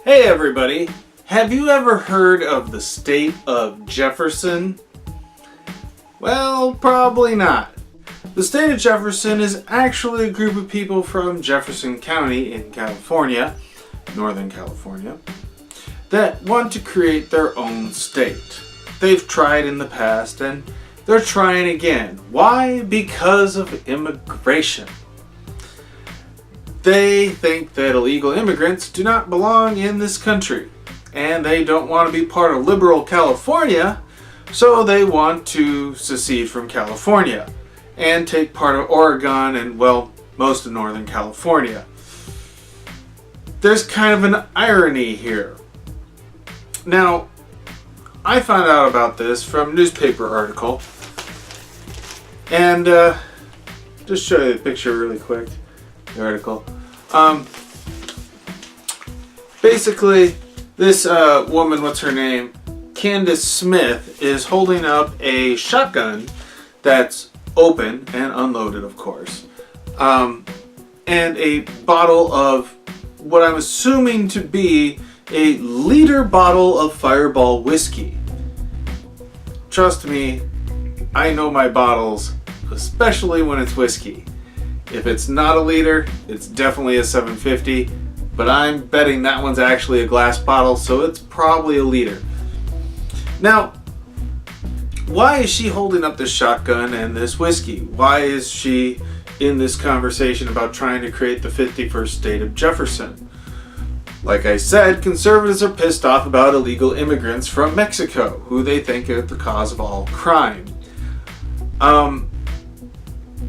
Hey everybody, have you ever heard of the state of Jefferson? Well, probably not. The state of Jefferson is actually a group of people from Jefferson County in California, Northern California, that want to create their own state. They've tried in the past and they're trying again. Why? Because of immigration. They think that illegal immigrants do not belong in this country, and they don't want to be part of liberal California, so they want to secede from California and take part of Oregon and, well, most of Northern California. There's kind of an irony here. Now, I found out about this from a newspaper article, and just show you the picture really quick, the article. Basically, this woman, what's her name? Candace Smith, is holding up a shotgun that's open and unloaded, of course, and a bottle of what I'm assuming to be a liter bottle of Fireball whiskey. Trust me, I know my bottles, especially when it's whiskey. If it's not a liter, it's definitely a 750, but I'm betting that one's actually a glass bottle, so it's probably a liter. Now, why is she holding up this shotgun and this whiskey? Why is she in this conversation about trying to create the 51st state of Jefferson? Like I said, conservatives are pissed off about illegal immigrants from Mexico, who they think are the cause of all crime.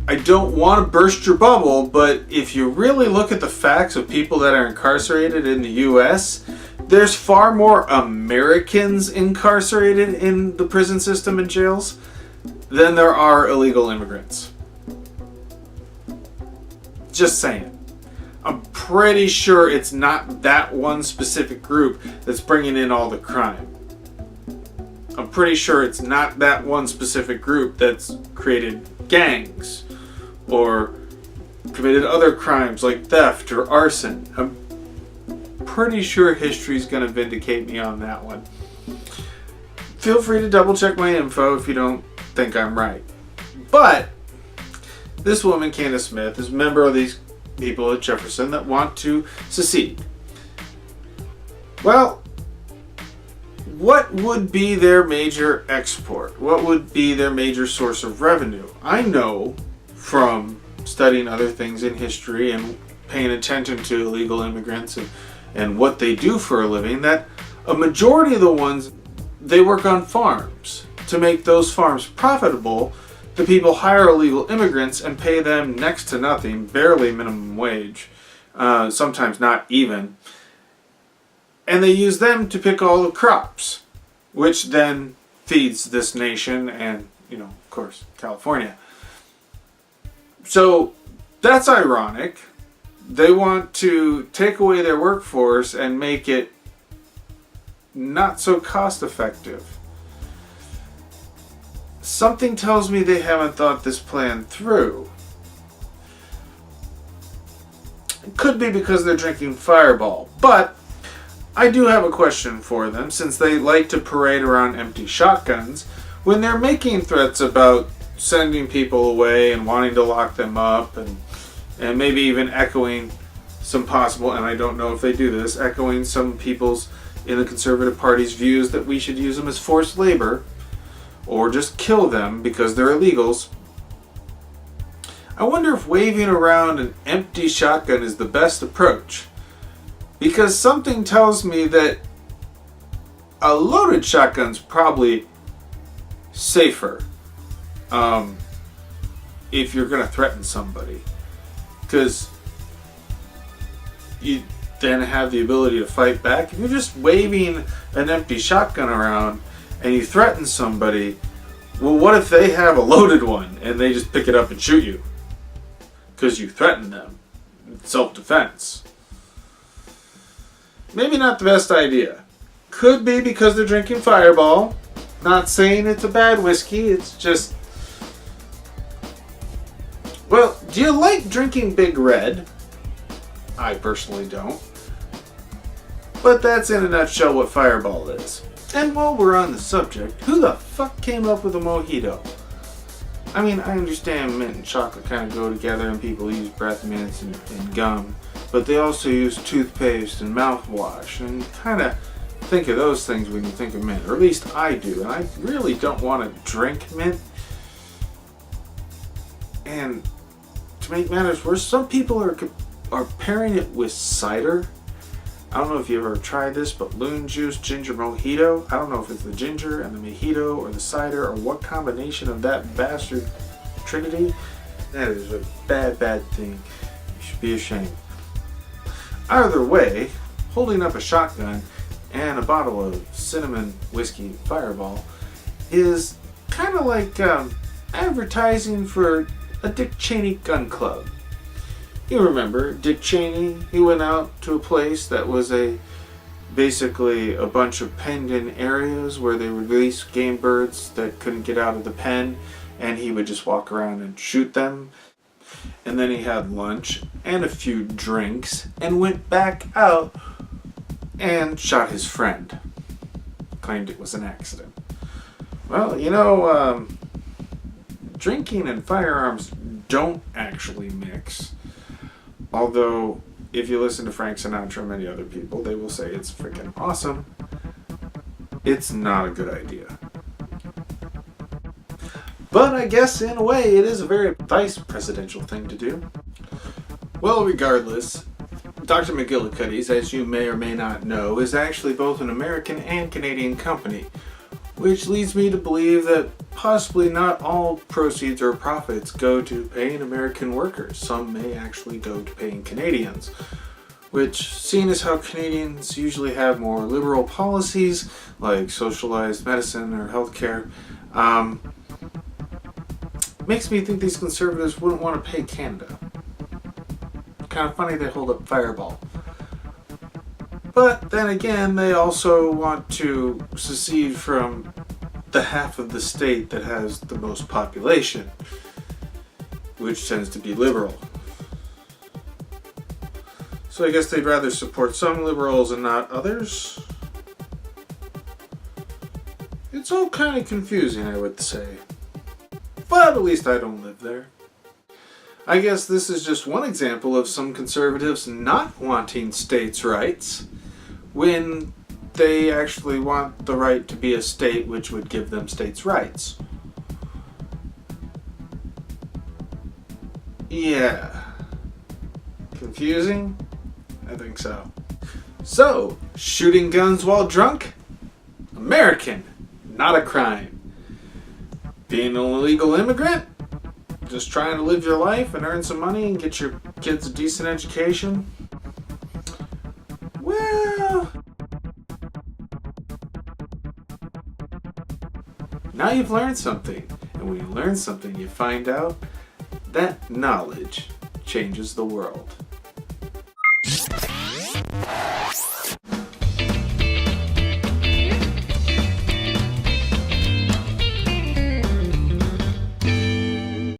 I don't want to burst your bubble, but if you really look at the facts of people that are incarcerated in the US, there's far more Americans incarcerated in the prison system and jails than there are illegal immigrants. Just saying. I'm pretty sure it's not that one specific group that's bringing in all the crime. I'm pretty sure it's not that one specific group that's created gangs or committed other crimes like theft or arson. I'm pretty sure history's going to vindicate me on that one. Feel free to double check my info if you don't think I'm right. But this woman, Candace Smith, is a member of these people at Jefferson that want to secede. Well, what would be their major export? What would be their major source of revenue? I know from studying other things in history and paying attention to illegal immigrants and what they do for a living, that a majority of the ones, they work on farms. To make those farms profitable, the people hire illegal immigrants and pay them next to nothing, barely minimum wage, sometimes not even. And they use them to pick all the crops, which then feeds this nation and, of course, California. So that's ironic. They want to take away their workforce and make it not so cost effective. Something tells me they haven't thought this plan through. It could be because they're drinking Fireball, but I do have a question for them, since they like to parade around empty shotguns. When they're making threats about sending people away and wanting to lock them up and maybe even echoing some possible, and I don't know if they do this, echoing some people's in the Conservative Party's views that we should use them as forced labor or just kill them because they're illegals. I wonder if waving around an empty shotgun is the best approach, because something tells me that a loaded shotgun's probably safer if you're going to threaten somebody, because you then have the ability to fight back. If you're just waving an empty shotgun around and you threaten somebody, well, what if they have a loaded one and they just pick it up and shoot you because you threatened them? Self-defense. Maybe not the best idea. Could be because they're drinking Fireball. Not saying it's a bad whiskey, it's just... Well, do you like drinking Big Red? I personally don't. But that's in a nutshell what Fireball is. And while we're on the subject, who the fuck came up with a mojito? I mean, I understand mint and chocolate kind of go together and people use breath mints and gum, but they also use toothpaste and mouthwash, and kind of think of those things when you think of mint, or at least I do, and I really don't want to drink mint. And to make matters worse, some people are pairing it with cider. I don't know if you've ever tried this, but loon juice ginger mojito. I don't know if it's the ginger and the mojito or the cider or what combination of that bastard trinity. That is a bad, bad thing. You should be ashamed. Either way, holding up a shotgun and a bottle of cinnamon whiskey Fireball is kind of like advertising for a Dick Cheney gun club. You remember Dick Cheney? He went out to a place that was basically a bunch of penned-in areas where they would release game birds that couldn't get out of the pen, and he would just walk around and shoot them. And then he had lunch and a few drinks and went back out and shot his friend. Claimed it was an accident. Well, you know, drinking and firearms don't actually mix. Although, if you listen to Frank Sinatra and many other people, they will say it's freaking awesome. It's not a good idea. But I guess in a way it is a very vice presidential thing to do. Well, regardless, Dr. McGillicuddy's, as you may or may not know, is actually both an American and Canadian company, which leads me to believe that possibly not all proceeds or profits go to paying American workers. Some may actually go to paying Canadians, which, seeing as how Canadians usually have more liberal policies, like socialized medicine or healthcare, makes me think these conservatives wouldn't want to pay Canada. Kind of funny they hold up Fireball. But then again, they also want to secede from the half of the state that has the most population, which tends to be liberal. So I guess they'd rather support some liberals and not others. It's all kind of confusing, I would say. But at least I don't live there. I guess this is just one example of some conservatives not wanting states' rights when they actually want the right to be a state which would give them states' rights. Yeah. Confusing? I think so. So, shooting guns while drunk? American, not a crime. Being an illegal immigrant? Just trying to live your life and earn some money and get your kids a decent education? Well, now you've learned something. And when you learn something, you find out that knowledge changes the world.